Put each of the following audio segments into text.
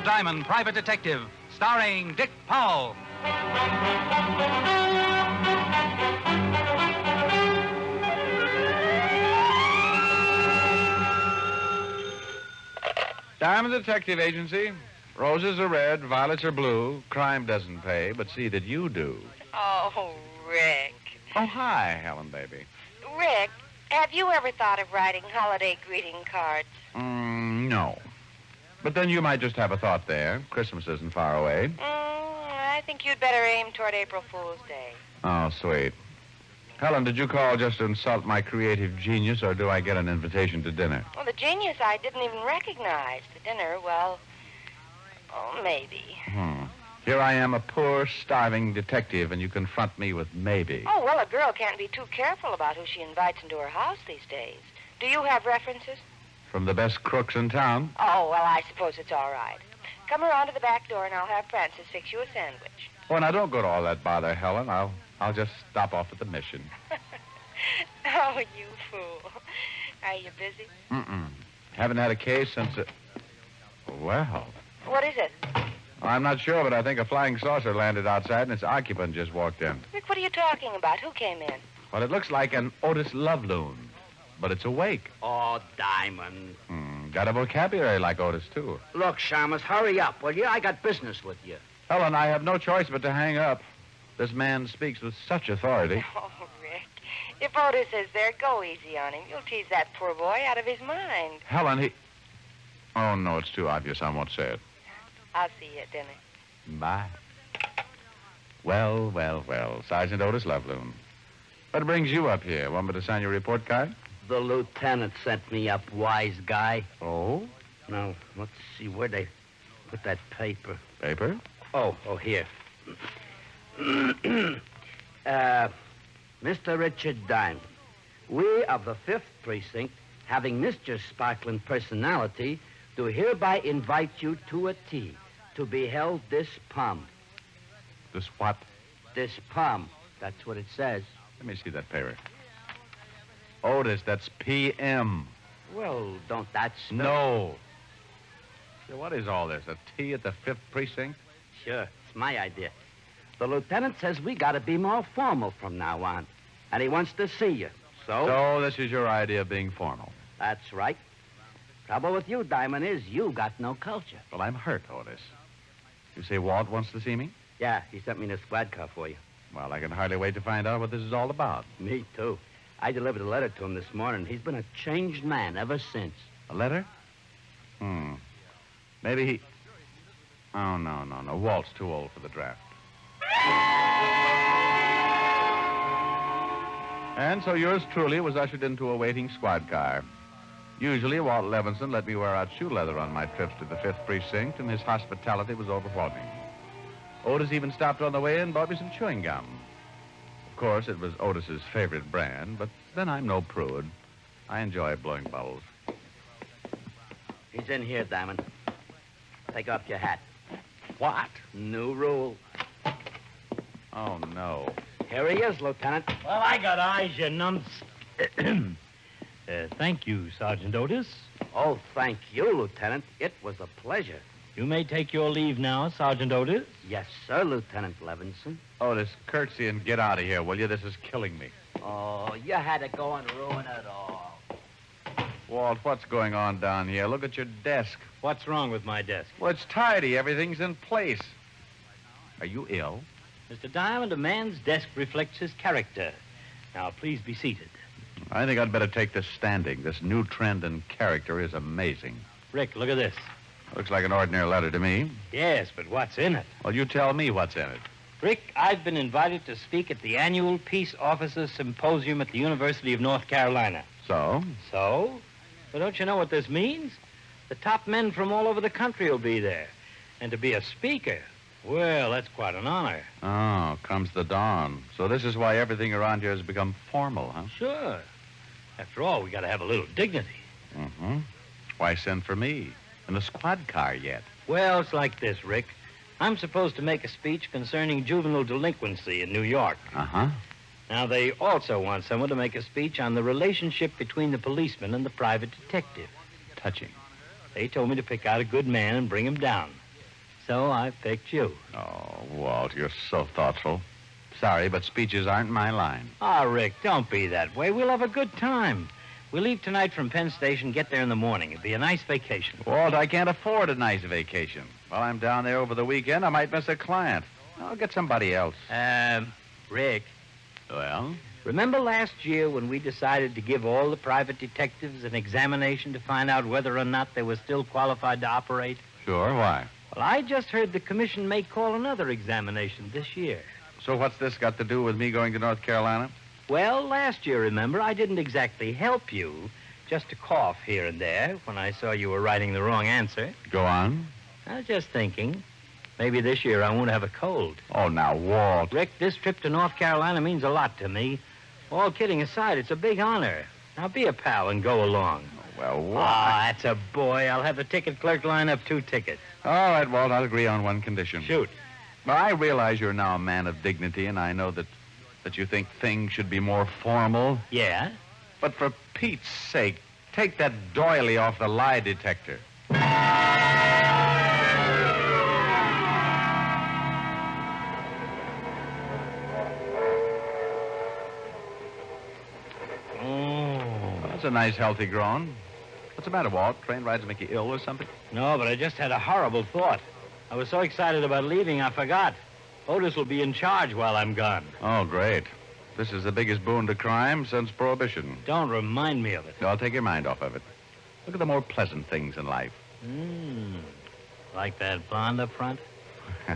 Diamond, Private Detective, starring Dick Powell. Diamond Detective Agency. Roses are red, violets are blue. Crime doesn't pay, but see that you do. Oh, Rick. Oh, hi, Helen, baby. Rick, have you ever thought of writing holiday greeting cards? No. But then you might just have a thought there. Christmas isn't far away. I think you'd better aim toward April Fool's Day. Oh, sweet. Helen, did you call just to insult my creative genius, or do I get an invitation to dinner? Well, the genius I didn't even recognize. The dinner, well, maybe. Here I am, a poor, starving detective, and you confront me with maybe. Oh, well, a girl can't be too careful about who she invites into her house these days. Do you have references? From the best crooks in town? Oh, well, I suppose it's all right. Come around to the back door, and I'll have Francis fix you a sandwich. Oh, now don't go to all that bother, Helen. I'll just stop off at the mission. Oh, you fool. Are you busy? Haven't had a case since Well. What is it? I'm not sure, but I think a flying saucer landed outside and its occupant just walked in. Rick, what are you talking about? Who came in? Well, it looks like an Otis love loon, but it's awake. Oh, Diamond. Got a vocabulary like Otis, too. Look, Shamus, hurry up, will you? I got business with you. Helen, I have no choice but to hang up. This man speaks with such authority. Oh, Rick. If Otis is there, go easy on him. You'll tease that poor boy out of his mind. Helen, Oh, no, it's too obvious. I won't say it. I'll see you at dinner. Bye. Well, Sergeant Otis Loveloon. What brings you up here? Want me to sign your report card? The lieutenant sent me up, wise guy. Oh? Now, let's see where they put that paper. Paper? Oh, here. Mr. Richard Diamond, we of the 5th Precinct, having missed your sparkling personality, do hereby invite you to a tea to be held this palm. This what? This palm. That's what it says. Let me see that paper. Otis, that's P.M. Well, don't that spell... No. So what is all this, a tea at the 5th Precinct? Sure, it's my idea. The lieutenant says we gotta be more formal from now on, and he wants to see you. So this is your idea of being formal? That's right. Trouble with you, Diamond, is you got no culture. Well, I'm hurt, Otis. You say Walt wants to see me? Yeah, he sent me in a squad car for you. Well, I can hardly wait to find out what this is all about. Me, too. I delivered a letter to him this morning. He's been a changed man ever since. A letter? Maybe he... Oh, no. Walt's too old for the draft. And so yours truly was ushered into a waiting squad car. Usually, Walt Levinson let me wear out shoe leather on my trips to the 5th Precinct, and his hospitality was overwhelming. Otis even stopped on the way and bought me some chewing gum. Of course, it was Otis's favorite brand, but then I'm no prude. I enjoy blowing bubbles. He's in here, Diamond. Take off your hat. What? New rule. Oh, no. Here he is, Lieutenant. Well, I got eyes, you numps. Thank you, Sergeant Otis. Oh, thank you, Lieutenant. It was a pleasure. You may take your leave now, Sergeant Otis. Yes, sir, Lieutenant Levinson. Otis, curtsy and get out of here, will you? This is killing me. Oh, you had to go and ruin it all. Walt, what's going on down here? Look at your desk. What's wrong with my desk? Well, it's tidy. Everything's in place. Are you ill? Mr. Diamond, a man's desk reflects his character. Now, please be seated. I think I'd better take this standing. This new trend in character is amazing. Rick, look at this. Looks like an ordinary letter to me. Yes, but what's in it? Well, you tell me what's in it. Rick, I've been invited to speak at the annual Peace Officers Symposium at the University of North Carolina. So? So? Well, don't you know what this means? The top men from all over the country will be there. And to be a speaker, well, that's quite an honor. Oh, comes the dawn. So this is why everything around here has become formal, huh? Sure. After all, we got to have a little dignity. Mm-hmm. Why send for me? In the squad car yet? Well, it's like this, Rick. I'm supposed to make a speech concerning juvenile delinquency in New York. Uh-huh. Now, they also want someone to make a speech on the relationship between the policeman and the private detective. Touching. They told me to pick out a good man and bring him down. So I picked you. Oh, Walt, you're so thoughtful. Sorry, but speeches aren't my line. Ah, Rick, don't be that way. We'll have a good time. We leave tonight from Penn Station, get there in the morning. It'll be a nice vacation. Walt, I can't afford a nice vacation. While I'm down there over the weekend, I might miss a client. I'll get somebody else. Rick, Well? remember last year when we decided to give all the private detectives an examination to find out whether or not they were still qualified to operate? Sure, why? Well, I just heard the commission may call another examination this year. So what's this got to do with me going to North Carolina? Well, last year, remember, I didn't exactly help you. Just a cough here and there when I saw you were writing the wrong answer. Go on. I was just thinking, maybe this year I won't have a cold. Oh, now, Walt. Rick, this trip to North Carolina means a lot to me. All kidding aside, it's a big honor. Now be a pal and go along. Well, Walt. Ah, that's a boy. I'll have the ticket clerk line up 2 tickets. All right, Walt, I'll agree on one condition. Shoot. Well, I realize you're now a man of dignity, and I know that you think things should be more formal. Yeah? But for Pete's sake, take that doily off the lie detector. Oh. That's a nice, healthy groan. What's the matter, Walt? Train rides make you ill or something? No, but I just had a horrible thought. I was so excited about leaving, I forgot. Otis will be in charge while I'm gone. Oh, great. This is the biggest boon to crime since Prohibition. Don't remind me of it. I'll take your mind off of it. Look at the more pleasant things in life. Like that blonde up front?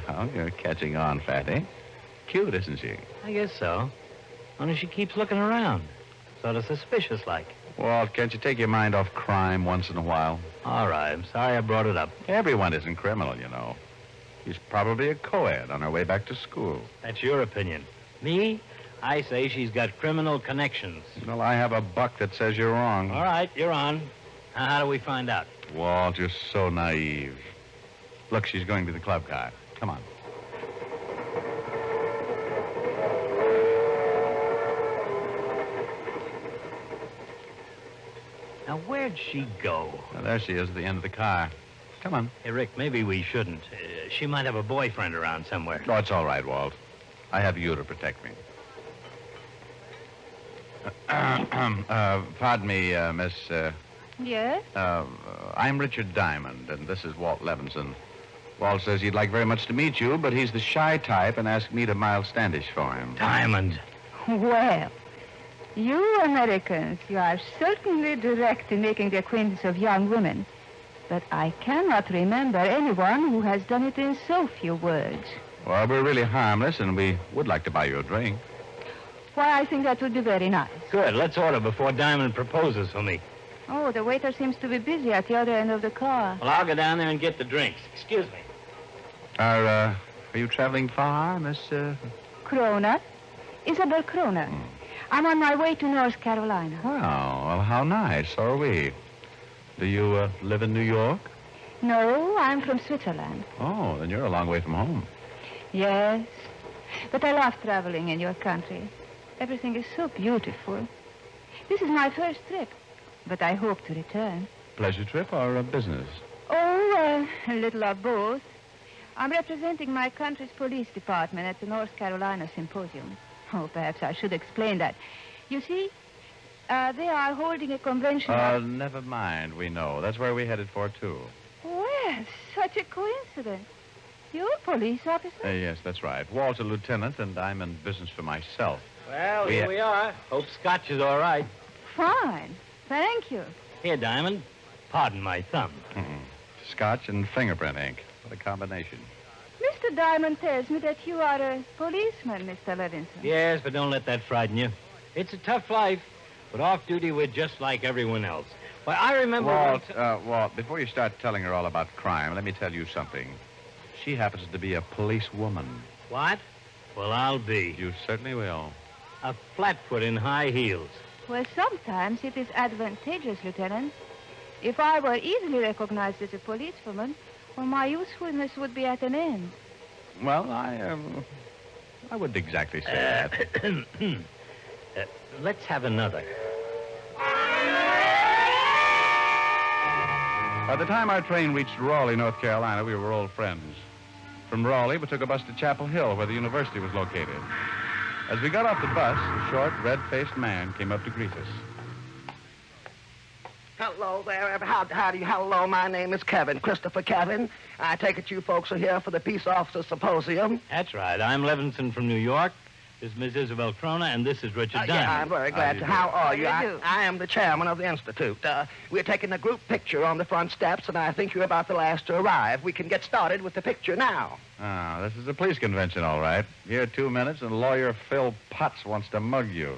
Oh, you're catching on, Fatty. Cute, isn't she? I guess so. Only she keeps looking around. Sort of suspicious-like. Walt, can't you take your mind off crime once in a while? All right, I'm sorry I brought it up. Everyone isn't criminal, you know. She's probably a co-ed on her way back to school. That's your opinion. Me? I say she's got criminal connections. Well, I have a buck that says you're wrong. All right, you're on. Now, how do we find out? Walt, you're so naive. Look, she's going to the club car. Come on. Now, where'd she go? Now, there she is at the end of the car. Come on. Hey, Rick, maybe we shouldn't. She might have a boyfriend around somewhere. Oh, it's all right, Walt. I have you to protect me. Pardon me, Miss... Yes? I'm Richard Diamond, and this is Walt Levinson. Walt says he'd like very much to meet you, but he's the shy type and asked me to Miles Standish for him. Diamond. Well, you Americans, you are certainly direct in making the acquaintance of young women. But I cannot remember anyone who has done it in so few words. Well, we're really harmless, and we would like to buy you a drink. Why, I think that would be very nice. Good. Let's order before Diamond proposes for me. Oh, the waiter seems to be busy at the other end of the car. Well, I'll go down there and get the drinks. Excuse me. Are you traveling far, Miss... Crona? Isabel Crona. I'm on my way to North Carolina. Oh, well, how nice. So are we. Do you live in New York? No, I'm from Switzerland. Oh, then you're a long way from home. Yes, but I love traveling in your country. Everything is so beautiful. This is my first trip, but I hope to return. Pleasure trip or business? Oh, a little of both. I'm representing my country's police department at the North Carolina Symposium. Oh, perhaps I should explain that. You see, they are holding a convention... Never mind. We know. That's where we're headed for, too. Well, such a coincidence. You're a police officer? Yes, that's right. Walt's a lieutenant, and I'm in business for myself. Well, here we are. Hope Scotch is all right. Fine. Thank you. Here, Diamond. Pardon my thumb. Scotch and fingerprint ink. What a combination. Mr. Diamond tells me that you are a policeman, Mr. Levinson. Yes, but don't let that frighten you. It's a tough life, but off-duty we're just like everyone else. Why, I remember... Walt, before you start telling her all about crime, let me tell you something. She happens to be a policewoman. What? Well, I'll be. You certainly will. A flatfoot in high heels. Well, sometimes it is advantageous, Lieutenant. If I were easily recognized as a policewoman, well, my usefulness would be at an end. Well, I wouldn't exactly say that. Let's have another. By the time our train reached Raleigh, North Carolina, we were old friends. From Raleigh, we took a bus to Chapel Hill, where the university was located. As we got off the bus, a short, red-faced man came up to greet us. Hello there. Hello, my name is Kevin, Christopher Kevin. I take it you folks are here for the Peace Officers Symposium. That's right. I'm Levinson from New York. This is Miss Isabel Crona, and this is Richard Diamond. Yeah, I'm very glad to. How are you? How do you do? I am the chairman of the Institute. We're taking a group picture on the front steps, and I think you're about the last to arrive. We can get started with the picture now. Ah, this is a police convention, all right. Here 2 minutes, and lawyer Phil Potts wants to mug you.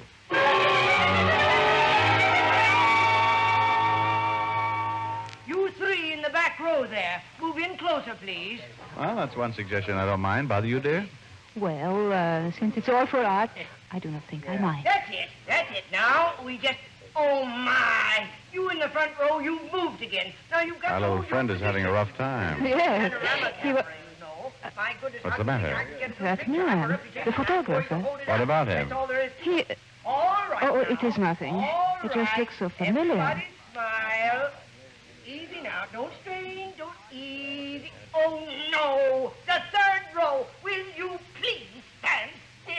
You three in the back row there. Move in closer, please. Well, that's one suggestion I don't mind. Bother you, dear? Well, since it's all for art, I do not think I mind. That's it. Now, we just... Oh, my. You in the front row, you moved again. Now, you've got... Our little friend is having a rough time. Yes. My goodness, What's the matter? That man, the photographer. What about him? That's all there is. He... All right. Oh, it is nothing. All It just right. looks so familiar. Everybody smile. Easy now. Don't strain. Don't easy. Oh, no. The third row. Will you please stand still?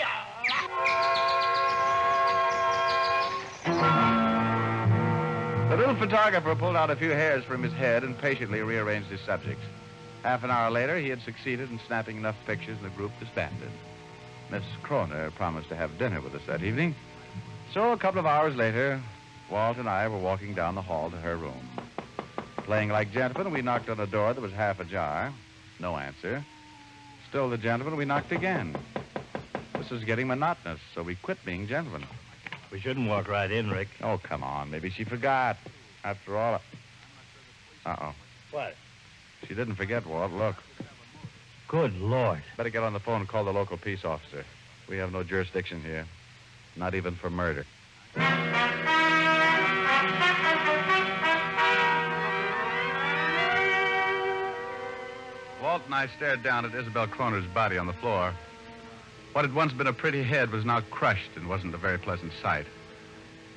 The little photographer pulled out a few hairs from his head and patiently rearranged his subjects. Half an hour later, he had succeeded in snapping enough pictures, and the group disbanded. Miss Kroner promised to have dinner with us that evening. So a couple of hours later, Walt and I were walking down the hall to her room. Playing like gentlemen, we knocked on a door that was half ajar. No answer. Still the gentleman, we knocked again. This was getting monotonous, so we quit being gentlemen. We shouldn't walk right in, Rick. Oh, come on. Maybe she forgot. After all... Uh-oh. What? She didn't forget, Walt. Look. Good Lord. Better get on the phone and call the local peace officer. We have no jurisdiction here. Not even for murder. Walt and I stared down at Isabel Kroner's body on the floor. What had once been a pretty head was now crushed and wasn't a very pleasant sight.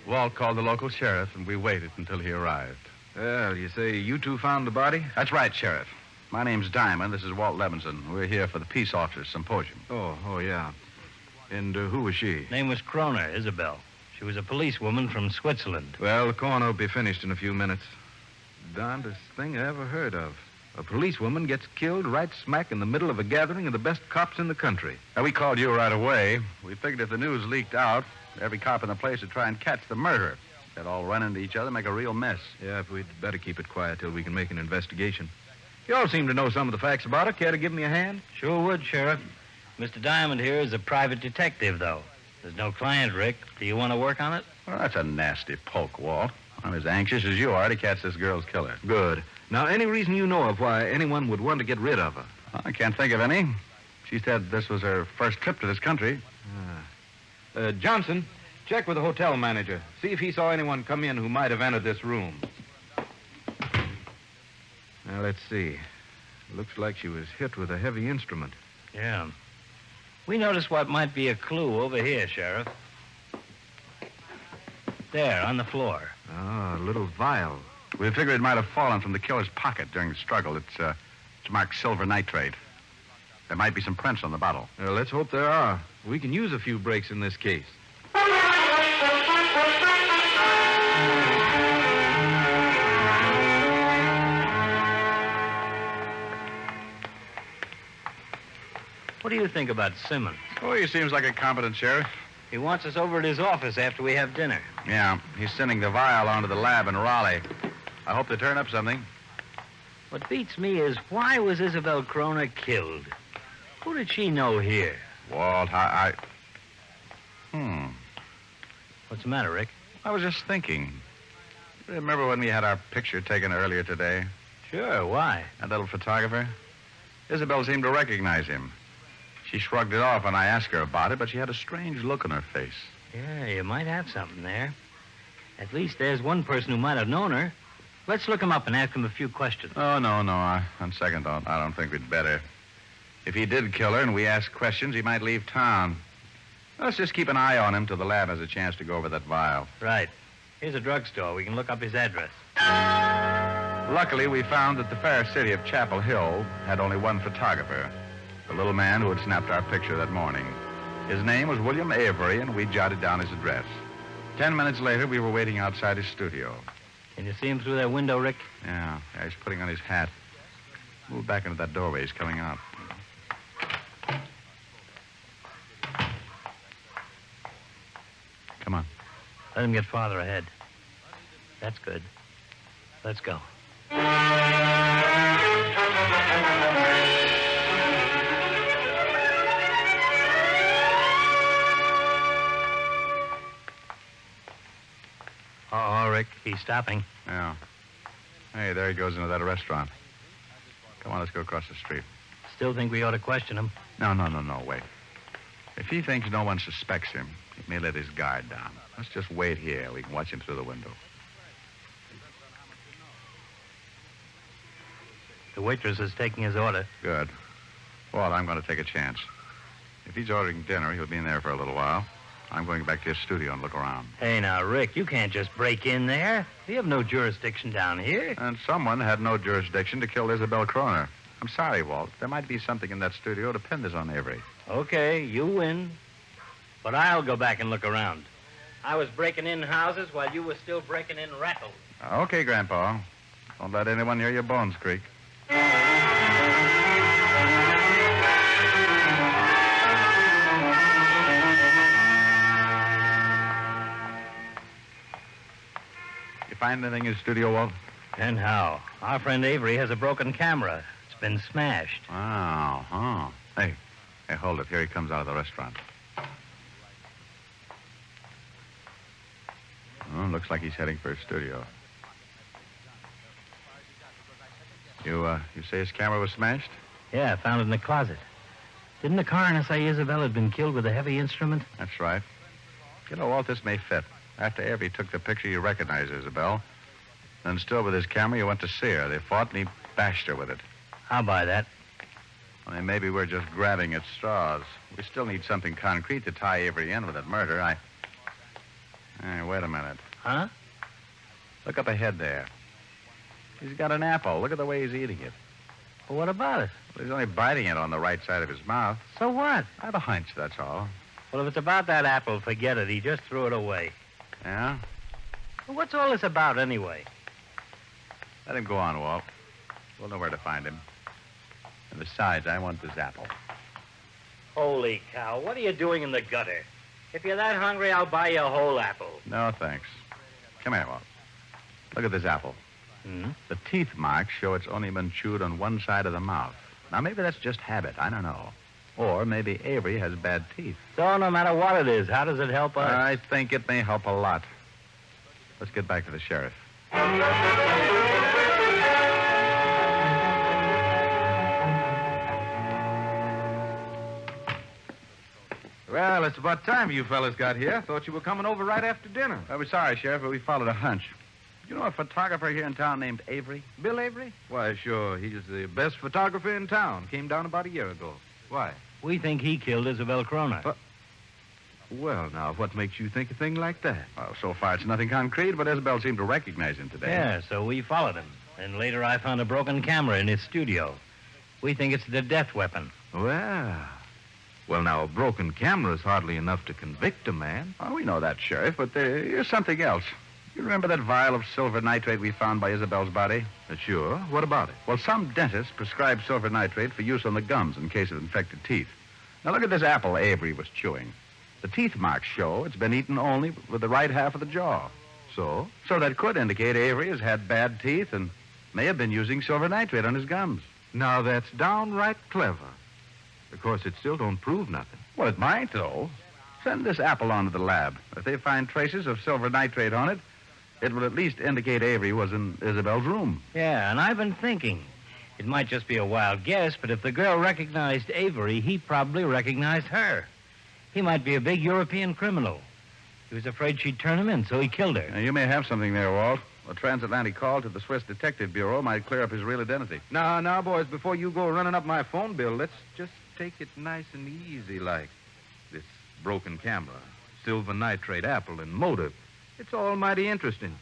Walt called the local sheriff, and we waited until he arrived. Well, you say you two found the body? That's right, Sheriff. My name's Diamond. This is Walt Levinson. We're here for the Peace Officers Symposium. Oh, yeah. And who was she? Name was Kroner, Isabel. She was a policewoman from Switzerland. Well, the coroner will be finished in a few minutes. Darndest thing I ever heard of. A policewoman gets killed right smack in the middle of a gathering of the best cops in the country. Now, we called you right away. We figured if the news leaked out, every cop in the place would try and catch the murderer. They'd all run into each other, make a real mess. Yeah, if we'd better keep it quiet till we can make an investigation. You all seem to know some of the facts about it. Care to give me a hand? Sure would, Sheriff. Mr. Diamond here is a private detective, though. There's no client, Rick. Do you want to work on it? Well, that's a nasty poke, Walt. I'm as anxious as you are to catch this girl's killer. Good. Now, any reason you know of why anyone would want to get rid of her? I can't think of any. She said this was her first trip to this country. Johnson, check with the hotel manager. See if he saw anyone come in who might have entered this room. Now, let's see. Looks like she was hit with a heavy instrument. Yeah. We noticed what might be a clue over here, Sheriff. There, on the floor. Ah, a little vial. We figured it might have fallen from the killer's pocket during the struggle. It's marked silver nitrate. There might be some prints on the bottle. Well, let's hope there are. We can use a few breaks in this case. What do you think about Simmons? Oh, he seems like a competent sheriff. He wants us over at his office after we have dinner. Yeah, he's sending the vial on to the lab in Raleigh. I hope they turn up something. What beats me is why was Isabel Kroner killed? Who did she know here? Walt, What's the matter, Rick? I was just thinking. Remember when we had our picture taken earlier today? Sure, why? That little photographer? Isabel seemed to recognize him. She shrugged it off when I asked her about it, but she had a strange look on her face. Yeah, you might have something there. At least there's one person who might have known her. Let's look him up and ask him a few questions. Oh, no. On second thought, I don't think we'd better. If he did kill her and we asked questions, he might leave town. Let's just keep an eye on him till the lab has a chance to go over that vial. Right. Here's a drugstore. We can look up his address. Luckily, we found that the fair city of Chapel Hill had only one photographer. the little man who had snapped our picture that morning. His name was William Avery, and we jotted down his address. 10 minutes later, we were waiting outside his studio. Can you see him through that window, Rick? Yeah, he's putting on his hat. Move back into that doorway. He's coming out. Come on. Let him get farther ahead. That's good. Let's go. Oh, Rick, he's stopping. Yeah. Hey, there he goes into that restaurant. Come on, let's go across the street. Still think we ought to question him? No, wait. If he thinks no one suspects him, he may let his guard down. Let's just wait here. We can watch him through the window. The waitress is taking his order. Good. Well, I'm going to take a chance. If he's ordering dinner, he'll be in there for a little while. I'm going back to his studio and look around. Hey, now, Rick, you can't just break in there. We have no jurisdiction down here. And someone had no jurisdiction to kill Isabel Kroner. I'm sorry, Walt. There might be something in that studio to pin this on Avery. Okay, you win. But I'll go back and look around. I was breaking in houses while you were still breaking in rattles. Okay, Grandpa. Don't let anyone near your bones creak. You find anything in his studio, Walt? And how? Our friend Avery has a broken camera. It's been smashed. Oh, huh. Hey, hold it. Here he comes out of the restaurant. Oh, looks like he's heading for his studio. You say his camera was smashed? Yeah, I found it in the closet. Didn't the coroner say Isabel had been killed with a heavy instrument? That's right. You know, Walt, this may fit. After Avery took the picture, you recognized Isabel. Then still with his camera, you went to see her. They fought, and he bashed her with it. I'll buy that. I mean, maybe we're just grabbing at straws. We still need something concrete to tie Avery in with that murder. Hey, wait a minute. Huh? Look up ahead there. He's got an apple. Look at the way he's eating it. Well, what about it? Well, he's only biting it on the right side of his mouth. So what? I have a hunch, that's all. Well, if it's about that apple, forget it. He just threw it away. Yeah? Well, what's all this about, anyway? Let him go on, Walt. We'll know where to find him. And besides, I want this apple. Holy cow, what are you doing in the gutter? If you're that hungry, I'll buy you a whole apple. No, thanks. Come here, Walt. Look at this apple. The teeth marks show it's only been chewed on one side of the mouth. Now, maybe that's just habit. I don't know. Or maybe Avery has bad teeth. So no matter what it is, how does it help us? I think it may help a lot. Let's get back to the sheriff. Well, it's about time you fellas got here. Thought you were coming over right after dinner. We're sorry, Sheriff, but we followed a hunch. You know a photographer here in town named Avery? Bill Avery? Why, sure. He's the best photographer in town. Came down about a year ago. Why? We think he killed Isabel Kroner. Well, now, what makes you think a thing like that? Well, so far it's nothing concrete, but Isabel seemed to recognize him today. Yeah, so we followed him. And later I found a broken camera in his studio. We think it's the death weapon. Well, now, a broken camera is hardly enough to convict a man. Oh, we know that, Sheriff, but there's something else. You remember that vial of silver nitrate we found by Isabel's body? Sure. What about it? Well, some dentist prescribed silver nitrate for use on the gums in case of infected teeth. Now, look at this apple Avery was chewing. The teeth marks show it's been eaten only with the right half of the jaw. So? So that could indicate Avery has had bad teeth and may have been using silver nitrate on his gums. Now, that's downright clever. Of course, it still don't prove nothing. Well, it might, though. Send this apple on to the lab. If they find traces of silver nitrate on it, it will at least indicate Avery was in Isabel's room. Yeah, and I've been thinking. It might just be a wild guess, but if the girl recognized Avery, he probably recognized her. He might be a big European criminal. He was afraid she'd turn him in, so he killed her. Now, you may have something there, Walt. A transatlantic call to the Swiss Detective Bureau might clear up his real identity. Now, boys, before you go running up my phone bill, let's just take it nice and easy like. This broken camera, silver nitrate apple, and motive. It's all mighty interesting.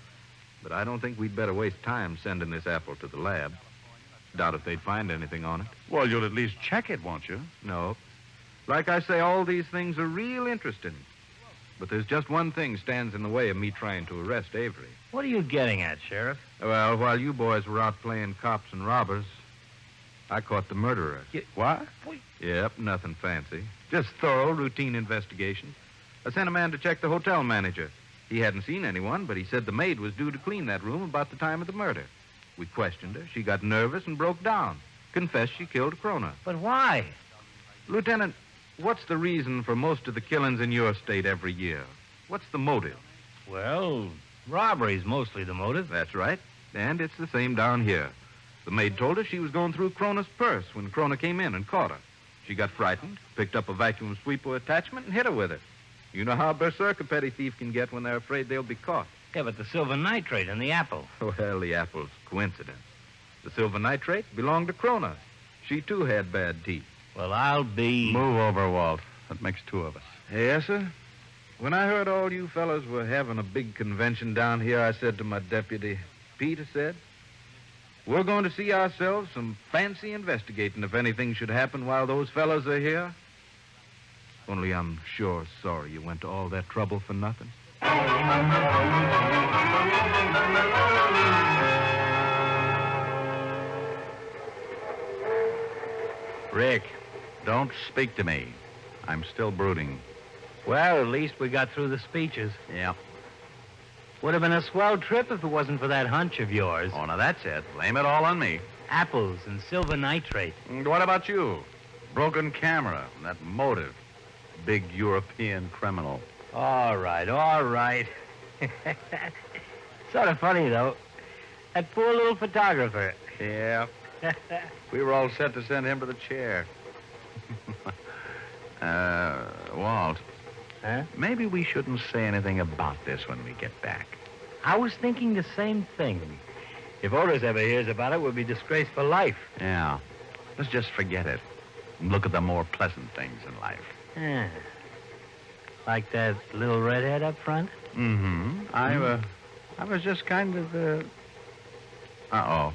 But I don't think we'd better waste time sending this apple to the lab. Doubt if they'd find anything on it. Well, you'll at least check it, won't you? No. Like I say, all these things are real interesting. But there's just one thing stands in the way of me trying to arrest Avery. What are you getting at, Sheriff? Well, while you boys were out playing cops and robbers, I caught the murderer. What? Yep, nothing fancy. Just thorough, routine investigation. I sent a man to check the hotel manager. He hadn't seen anyone, but he said the maid was due to clean that room about the time of the murder. We questioned her. She got nervous and broke down. Confessed she killed Krona. But why? Lieutenant, what's the reason for most of the killings in your state every year? What's the motive? Well, robbery's mostly the motive. That's right. And it's the same down here. The maid told us she was going through Krona's purse when Krona came in and caught her. She got frightened, picked up a vacuum sweeper attachment, and hit her with it. You know how berserk a petty thief can get when they're afraid they'll be caught. Yeah, but the silver nitrate and the apple. Well, the apple's coincidence. The silver nitrate belonged to Krona. She, too, had bad teeth. Well, I'll be... Move over, Walt. That makes two of us. Yes, sir. When I heard all you fellas were having a big convention down here, I said to my deputy, Pete, I said, we're going to see ourselves some fancy investigating if anything should happen while those fellas are here. Only I'm sure sorry you went to all that trouble for nothing. Rick, don't speak to me. I'm still brooding. Well, at least we got through the speeches. Yeah. Would have been a swell trip if it wasn't for that hunch of yours. Oh, now that's it. Blame it all on me. Apples and silver nitrate. And what about you? Broken camera, that motive. Big European criminal. All right, all right. Sort of funny, though. That poor little photographer. Yeah. We were all set to send him to the chair. Walt. Huh? Maybe we shouldn't say anything about this when we get back. I was thinking the same thing. If Otis ever hears about it, we'll be disgraced for life. Yeah. Let's just forget it and look at the more pleasant things in life. Yeah. Like that little redhead up front? Mm-hmm. I was just kind of, Uh-oh.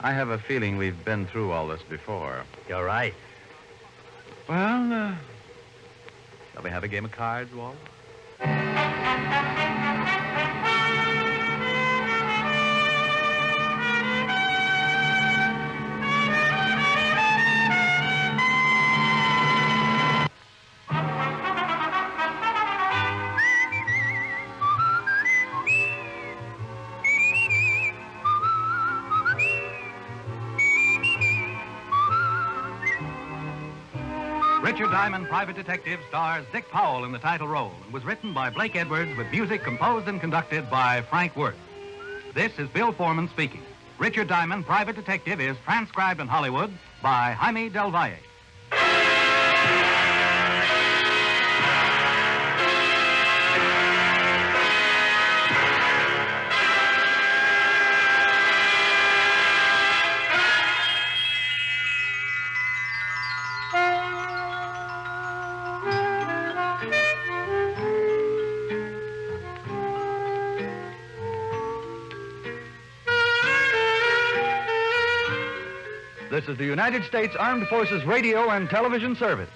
I have a feeling we've been through all this before. You're right. Well, shall we have a game of cards, Walt? Richard Diamond, Private Detective, stars Dick Powell in the title role and was written by Blake Edwards with music composed and conducted by Frank Worth. This is Bill Foreman speaking. Richard Diamond, Private Detective is transcribed in Hollywood by Jaime Del Valle. This is the United States Armed Forces Radio and Television Service.